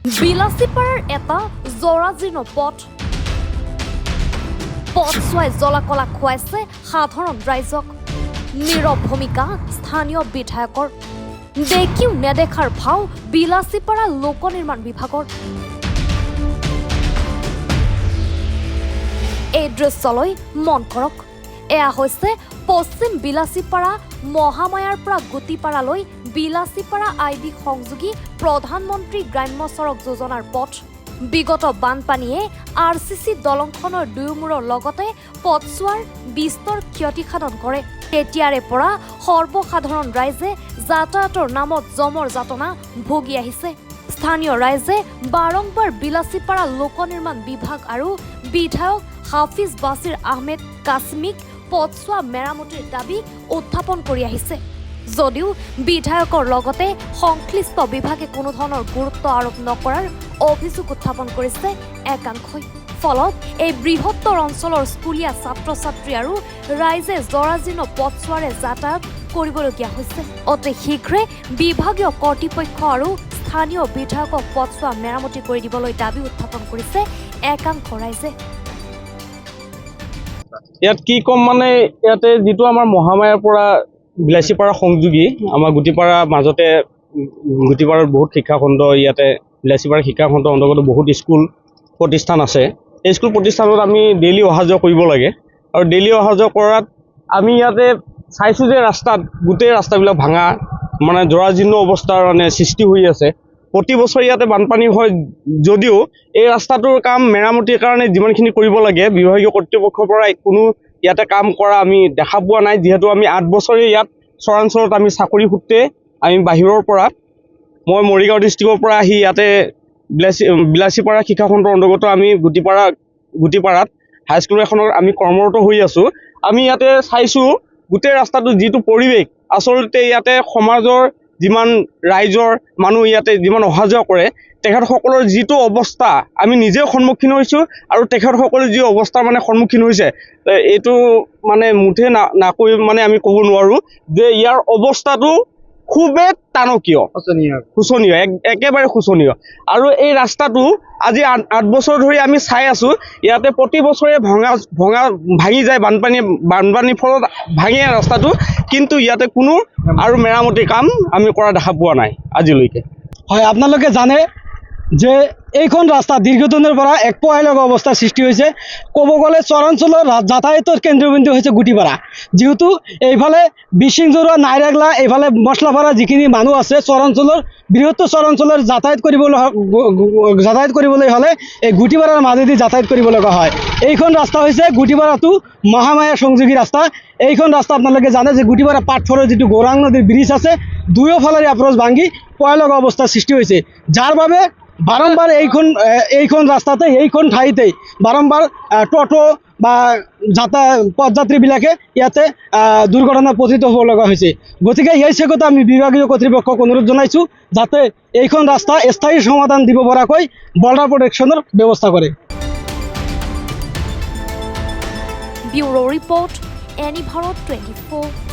বিলাসীপাৰাৰ এটা জৰাজীৰ্ণ পথছোৱাই জ্বলা-কলা খুৱাইছে সাধাৰণ ৰাইজক। নীৰৱ ভূমিকা স্থানীয় বিধায়কৰ। দেখিও নেদেখাৰ ভাও বিলাসীপাৰা লোক নিৰ্মাণ বিভাগৰ। এই দৃশ্যলৈ মন কৰক। এয়া হৈছে পশ্চিম বিলাসীপাৰা মহামায়াৰ পৰা গুটিপাৰালৈ বিলাসীপাৰা আইডি সংযোগী প্ৰধানমন্ত্ৰী গ্ৰাম্য সড়ক যোজনাৰ পথ। বিগত বানপানীয়ে RCC দলংখনৰ দুয়োমূৰৰ লগতে পথছোৱাৰ বিস্তৰ ক্ষতিসাধন কৰে। তেতিয়াৰে পৰা সৰ্বসাধাৰণ ৰাইজে যাতায়াতৰ নামত জমৰ যাতনা ভুগি আহিছে। স্থানীয় ৰাইজে বাৰংবাৰ বিলাসীপাৰা লোক নিৰ্মাণ বিভাগ আৰু বিধায়ক হাফিজ বাছিৰ আহমেদ কাছিমিক পথছোৱা মেৰামতিৰ দাবী উত্থাপন কৰি আহিছে। যদিও বিধায়কৰ লগতে সংশ্লিষ্ট বিভাগে কোনো ধৰণৰ গুৰুত্ব আৰোপ নকৰাৰ অভিযোগ উত্থাপন কৰিছে একাংশই। ফলত এই বৃহত্তৰ অঞ্চলৰ স্কুলীয়া ছাত্ৰ ছাত্ৰী আৰু ৰাইজে জৰাজীৰ্ণ পথছোৱাৰে যাতায়াত কৰিবলগীয়া হৈছে। অতি শীঘ্ৰে বিভাগীয় কৰ্তৃপক্ষ আৰু স্থানীয় বিধায়কক পথছোৱা মেৰামতি কৰি দিবলৈ দাবী উত্থাপন কৰিছে একাংশ ৰাইজে। ইয়াত কি কম মানে ইয়াতে যেটো আমাৰ মহামায়াৰ পৰা বিলাসীপাৰা সংযোগী আমাৰ গুটিপাৰা মাজতে গুটিপাৰাৰ বহুত শিক্ষাখণ্ড ইয়াতে বিলাসীপাৰা শিক্ষাখণ্ড অন্তৰ্গত বহুত স্কুল প্ৰতিষ্ঠান আছে। এই স্কুল প্ৰতিষ্ঠানত আমি ডেইলি অহা যোৱা কৰিব লাগে আৰু ডেইলি অহা যোৱা কৰাত আমি ইয়াতে চাইছোঁ যে ৰাস্তাত গোটেই ৰাস্তাবিলাক ভাঙা মানে জৰাজীৰ্ণ অৱস্থাৰ মানে সৃষ্টি হৈ আছে। প্ৰতি বছৰ ইয়াতে বানপানী হয় যদিও এই ৰাস্তাটোৰ কাম মেৰামতিৰ কাৰণে যিমানখিনি কৰিব লাগে বিভাগীয় কৰ্তৃপক্ষৰ পৰা কোনো ইয়াতে কাম কৰা আমি দেখা পোৱা নাই। যিহেতু আমি 8 বছৰে ইয়াত চৰাঞ্চলত আমি চাকৰি সূত্ৰে আমি বাহিৰৰ পৰা মই মৰিগাঁও ডিষ্ট্ৰিক্টৰ পৰা আহি ইয়াতে বিলাসীপাৰা শিক্ষাখণ্ডৰ অন্তৰ্গত আমি গুটিপাৰাত হাইস্কুল এখনত আমি কৰ্মৰত হৈ আছোঁ। আমি ইয়াতে চাইছোঁ গোটেই ৰাস্তাটো যিটো পৰিৱেশ আচলতে ইয়াতে সমাজৰ যিমান ৰাইজৰ মানুহ ইয়াতে যিমান অহা যোৱা কৰে তেখেতসকলৰ যিটো অৱস্থা আমি নিজেও সন্মুখীন হৈছোঁ আৰু তেখেতসকলে যি অৱস্থা মানে সন্মুখীন হৈছে এইটো মানে মুঠে নাকৈ মানে আমি ক'ব নোৱাৰোঁ যে ইয়াৰ অৱস্থাটো খুবেই টানকীয়, শোচনীয়, একেবাৰে শোচনীয়। আৰু এই ৰাস্তাটো আজি 8 বছৰ ধৰি আমি চাই আছোঁ ইয়াতে প্ৰতি বছৰে ভাঙি যায় বানপানীৰ ফলত ভাঙে ৰাস্তাটো, কিন্তু ইয়াতে কোনো আৰু মেৰামতি কাম আমি কৰা দেখা পোৱা নাই আজিলৈকে। হয়, আপোনালোকে জানে যে এইখন ৰাস্তা দীৰ্ঘদিনৰ পৰা এক পয়ালগা অৱস্থাৰ সৃষ্টি হৈছে। ক'ব গ'লে চৰাঞ্চলৰ যাতায়াতৰ কেন্দ্ৰবিন্দু হৈছে গুটিপাৰা। যিহেতু এইফালে বিশিংজৰুৱা নাইৰাগলা এইফালে মছলাপাৰা যিখিনি মানুহ আছে চৰাঞ্চলৰ বৃহত্তৰ চৰাঞ্চলৰ যাতায়াত কৰিবলৈ হ'লে এই গুটিপাৰাৰ মাজেদি যাতায়াত কৰিব লগা হয়। এইখন ৰাস্তা হৈছে গুটিপাৰা টু মহামায়া সংযোগী ৰাস্তা। এইখন ৰাস্তা আপোনালোকে জানে যে গুটিপাৰা পাটফৰৰ যিটো গৌৰাং নদীৰ ব্ৰিজ আছে দুয়োফালেৰে এপ্ৰ'চ ভাঙি পয়ালগা অৱস্থাৰ সৃষ্টি হৈছে, যাৰ বাবে বাৰম্বাৰ এইখন ৰাস্তাতে এইখন ঠাইতেই বাৰম্বাৰ টোটো বা পথযাত্ৰীবিলাকে ইয়াতে দুৰ্ঘটনাত পতিত হ'ব লগা হৈছে। গতিকে এই চেগতে আমি বিভাগীয় কৰ্তৃপক্ষক অনুৰোধ জনাইছোঁ যাতে এইখন ৰাস্তা স্থায়ী সমাধান দিব পৰাকৈ বৰ্ডাৰ প্ৰটেকশ্যনৰ ব্যৱস্থা কৰে। Bureau report, any Bharat 24।